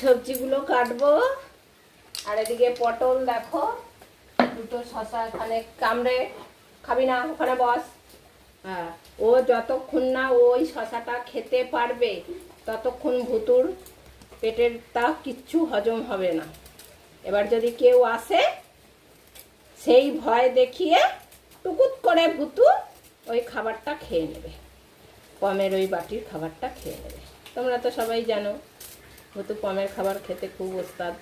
সবজিগুলো কাটবো। আর এদিকে পটল দেখো, দুটো শশা এখানে কামড়ে খাবি না, ওখানে বস। হ্যাঁ, ও যতক্ষণ না ওই শশাটা খেতে পারবে ততক্ষণ ভুতুর পেটের তা কিচ্ছু হজম হবে না। এবার যদি কেউ আসে সেই ভয় দেখিয়ে টুকুত করে ভুতু ওই খাবারটা খেয়ে নেবে, পমের ওই বাটির খাবারটা খেয়ে নেবে। তোমরা তো সবাই জানো ভুতু পমের খাবার খেতে খুব ওস্তাদ।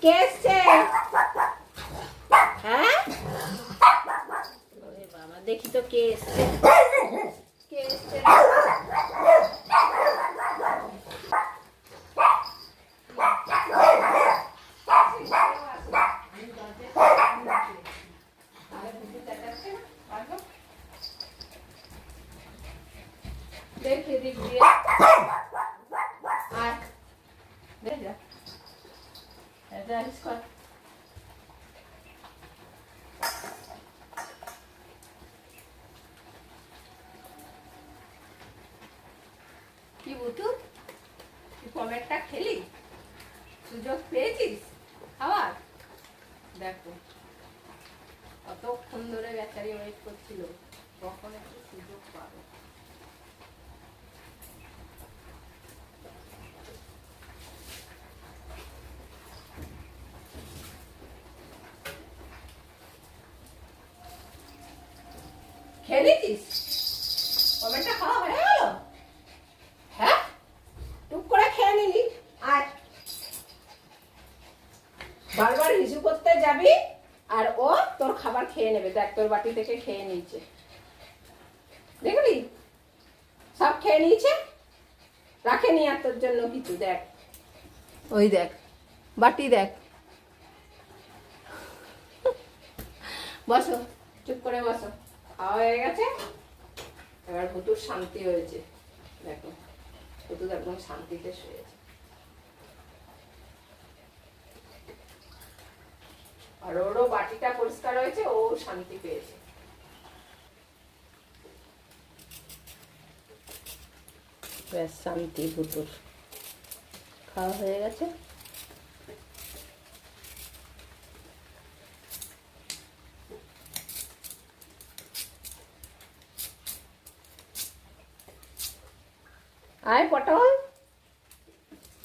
কে এসছে? হ্যাঁ বাবা, দেখি তো কে এসছে। কে এসছে? দেখি দিক দিয়ে আর দেখ যা এটা কর। কি বুতু, তুই পমেরটা খেলি? সুযোগ পেয়েছিস খাওয়ার? দেখো কতক্ষণ ধরে বেচারি ওয়েট করছিল, কখন একটু সুযোগ পাবে। খেয়ে নিতিস? পমেরটা খাওয়া হয়ে গেল? হ্যাঁ, টুক করে খেয়ে নিলি। আর বারবার হিসু করতে যাবি আর ও তোর খাবার খেয়ে নেবে। দেখ তোর বাটি থেকে খেয়ে নিয়েছে, দেখলি সব খেয়ে নিয়েছে, রাখেনি আর তোর জন্য কিছু। দেখ ওই দেখ বাটি দেখ। বসো, চুপ করে বসো, খাওয়া হয়ে গেছে। এবার ভুতুর শান্তি হয়েছে, দেখো ভুতুর একদম শান্তিতে শুয়েছে। আর ওরও বাটিটা পরিষ্কার হয়েছে, ও শান্তি পেয়েছে। বেশ শান্তি ভুতুর, খাওয়া হয়ে গেছে। আয় পটল,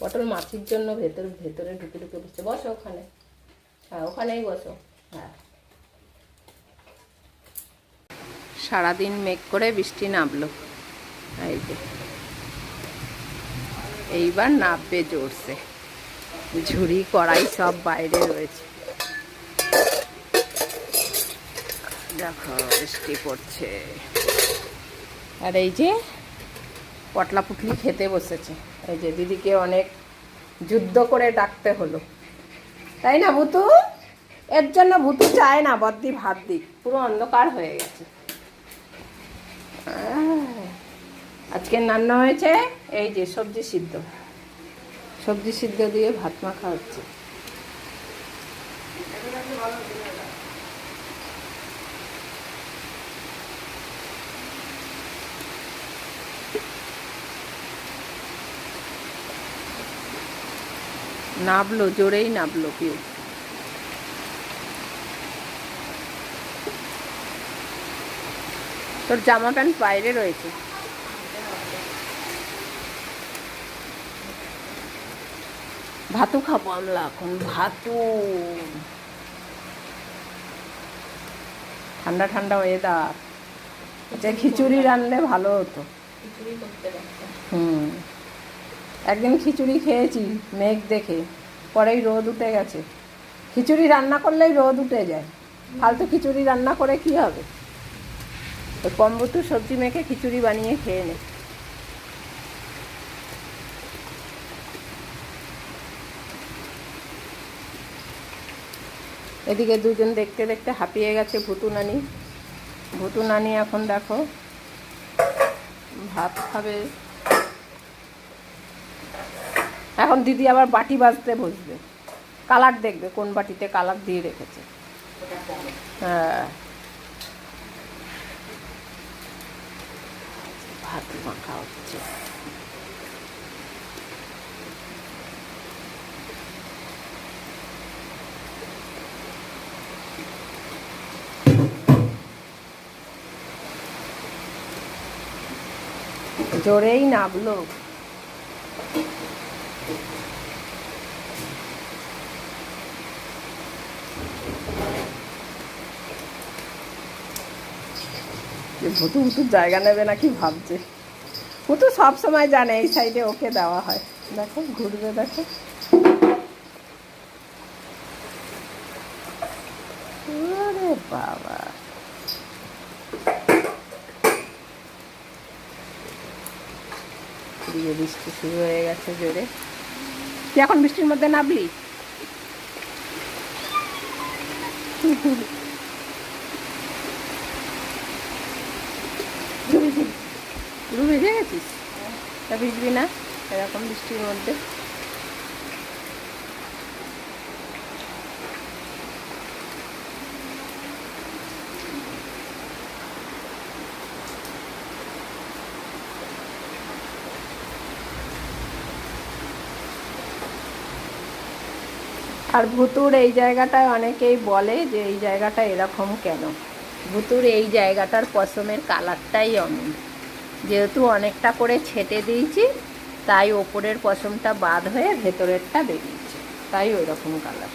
পটল মাছির জন্য ভেতরে ভেতরে ঢুকে ঢুকে বসছে। বসো ওখানে, হ্যাঁ ওখানেই বসো। হ্যাঁ, সারাদিন মেঘ করে বৃষ্টি নামলো, এই যে এইবার নামবে জোরছে। ঝুড়ি কড়াই সব বাইরে রয়েছে, দেখো বৃষ্টি পড়ছে। আর এই যে পটলা পুটলি খেতে বসেছে। এই যে দিদিকে অনেক যুদ্ধ করে ডাকতে হলো, তাই না ভুতু? এর জন্য ভুতু চায় না বদ্দি ভাত দিক, পুরো অন্ধকার হয়ে গেছে। আজকে রান্না হয়েছে এই যে সবজি সিদ্ধ, সবজি সিদ্ধ দিয়ে ভাত মাখা হচ্ছে। নাবলো, জোরেই নাবলো পিউ। তোর জামা প্যান্ট বাইরে রয়েছে। ভাতু খাবো আমরা এখন, ভাতু। ঠান্ডা ঠান্ডা ওয়েদার, আচ্ছা খিচুড়ি রান্নলে ভালো হতো। একদিন খিচুড়ি খেয়েছি মেঘ দেখে, পরেই রোদ উঠে গেছে। খিচুড়ি রান্না করলেই রোদ উঠে যায়, ফালতু খিচুড়ি রান্না করে কি হবে? ওই কম্বুতু সবজি মেখে খিচুড়ি বানিয়ে খেয়ে নে। এদিকে দুজন দেখতে দেখতে হাঁপিয়ে গেছে ভুতু নানি। ভুতু নানি এখন দেখো ভাত খাবে। এখন দিদি আবার বাটি বাজতে বসবে, কালার দেখবে কোন বাটিতে কালার দিয়ে রেখেছে। হ্যাঁ ছাতু মাখা হচ্ছে। জোরেই নাবলো। ভুতু ভুতু জায়গা নেবে নাকি ভাবছে। ভুতু সব সময় জানে এই সাইডে ওকে দেওয়া হয়। দেখো ঘুরবে, দেখো। আরে বাবা, দিয়ে বৃষ্টি শুরু হয়ে গেছে জোরে। তুই এখন বৃষ্টির মধ্যে নামলি? পুরো ভিজে গেছিস? তা ভিজবি না এরকম বৃষ্টির মধ্যে? আর ভুতুর এই জায়গাটায় অনেকেই বলে যে এই জায়গাটা এরকম কেন। ভুতুর এই জায়গাটার পশমের কালারটাই অমন, যেহেতু অনেকটা করে ছেটে দিয়েছি তাই ওপরের পশমটা বাদ হয়ে ভেতরেরটা বেরিয়েছে, তাই ওই রকম কালার।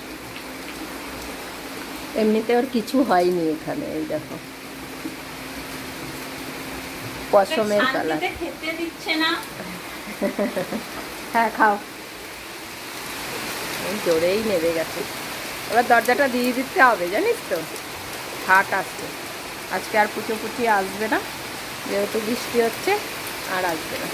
এমনিতে ওর কিছু হয়নি এখানে, এই দেখো পশমের কালার। খেতে দিচ্ছে না। হ্যাঁ খাও। জোরেই নেমে গেছে। এবার দরজাটা দিয়ে দিতে হবে, জানিস তো, হাট আসছে আজকে। আর পুচো পুচি আসবে না, যেহেতু বৃষ্টি হচ্ছে আর আসবে না।